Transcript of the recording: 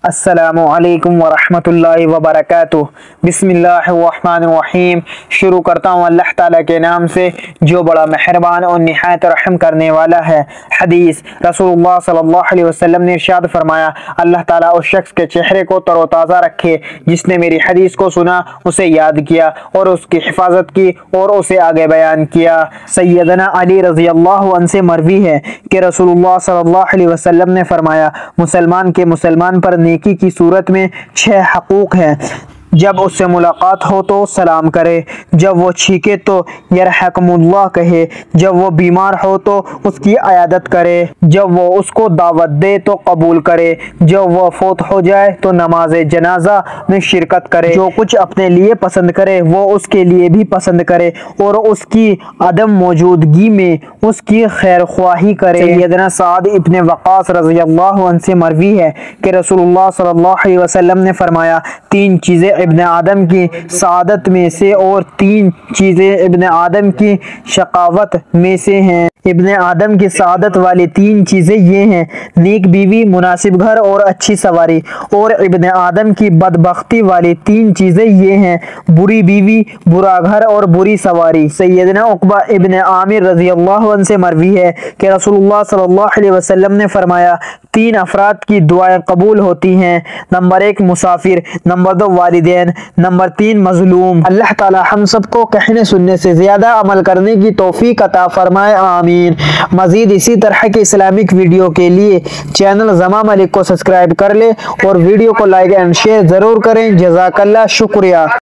السلام علیکم ورحمۃ اللہ وبرکاتہ۔ بسم اللہ الرحمن الرحیم۔ شروع کرتا ہوں اللہ تعالیٰ کے نام سے جو بڑا مہربان اور نہایت رحم کرنے والا ہے۔ حدیث رسول اللہ صلی اللہ علیہ وسلم نے ارشاد فرمایا، اللہ تعالیٰ اس شخص کے چہرے کو تر و تازہ رکھے جس نے میری حدیث کو سنا، اسے یاد کیا اور اس کی حفاظت کی اور اسے آگے بیان کیا۔ سیدنا علی رضی اللہ عنہ سے مروی ہے کہ رسول اللہ صلی اللہ علیہ وسلم نے فرمایا، مسلمان کے مسلمان پر نیکی کی صورت میں 6 حقوق ہیں۔ جب اس سے ملاقات ہو تو سلام کرے، جب وہ چھینکے تو یرحمکم اللہ کہے، جب وہ بیمار ہو تو اس کی عیادت کرے، جب وہ اس کو دعوت دے تو قبول کرے، جب وہ فوت ہو جائے تو نماز جنازہ میں شرکت کرے، جو کچھ اپنے لیے پسند کرے وہ اس کے لیے بھی پسند کرے اور اس کی عدم موجودگی میں اس کی خیر خواہی کرے۔ سیدنا سعد ابن وقاص رضی اللہ عنہ سے مروی ہے کہ رسول اللہ صلی اللہ علیہ وسلم نے فرمایا، 3 چیزیں ابن آدم کی سعادت میں سے اور 3 چیزیں ابن آدم کی شقاوت میں سے ہیں۔ ابن آدم کی سعادت والی 3 چیزیں یہ ہیں: نیک بیوی، مناسب گھر اور اچھی سواری۔ اور ابن آدم کی بدبختی والی 3 چیزیں یہ ہیں: بری بیوی، برا گھر اور بری سواری۔ سیدنا عقبہ ابن عامر رضی اللہ عنہ سے مروی ہے کہ رسول اللہ صلی اللہ علیہ وسلم نے فرمایا، 3 افراد کی دعائیں قبول ہوتی ہیں: نمبر 1 مسافر، نمبر 2 والدین، نمبر 3 مظلوم۔ اللہ تعالی ہم سب کو کہنے سننے سے زیادہ عمل کرنے کی توفیق عطا فرمائے، آمین۔ مزید اسی طرح کے اسلامک ویڈیو کے لیے چینل زما ملک کو سبسکرائب کر لے اور ویڈیو کو لائک اینڈ شیئر ضرور کریں۔ جزاک اللہ، شکریہ۔